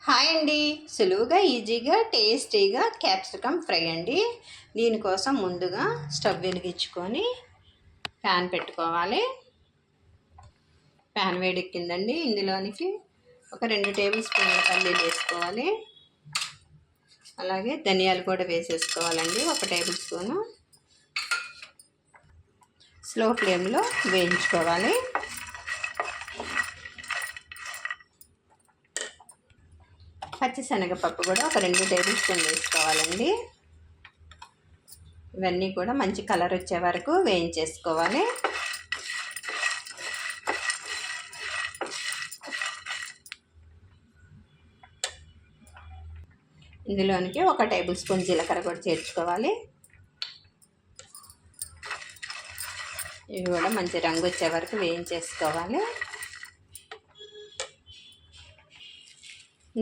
Hi అండి, సులువుగా ఈజీగా టేస్టీగా క్యాప్సికమ్ ఫ్రై అండి. దీనికోసం ముందుగా స్టవ్ వెలిగించుకొని ప్యాన్ పెట్టుకోవాలి. ప్యాన్ వేడెక్కిందండి. ఇందులోనికి ఒక 2 టేబుల్ స్పూన్ల పల్లీలు వేసుకోవాలి. అలాగే ధనియాలు కూడా వేసేసుకోవాలండి, 1 టేబుల్ స్పూను. స్లో ఫ్లేమ్లో వేయించుకోవాలి. పచ్చిశనగపప్పు కూడా ఒక 2 టేబుల్ స్పూన్లు వేసుకోవాలండి. ఇవన్నీ కూడా మంచి కలర్ వచ్చే వరకు వేయించేసుకోవాలి. ఇందులోనికి 1 టేబుల్ స్పూన్ జీలకర్ర కూడా చేర్చుకోవాలి. ఇవి కూడా మంచి రంగు వచ్చే వరకు వేయించేసుకోవాలి.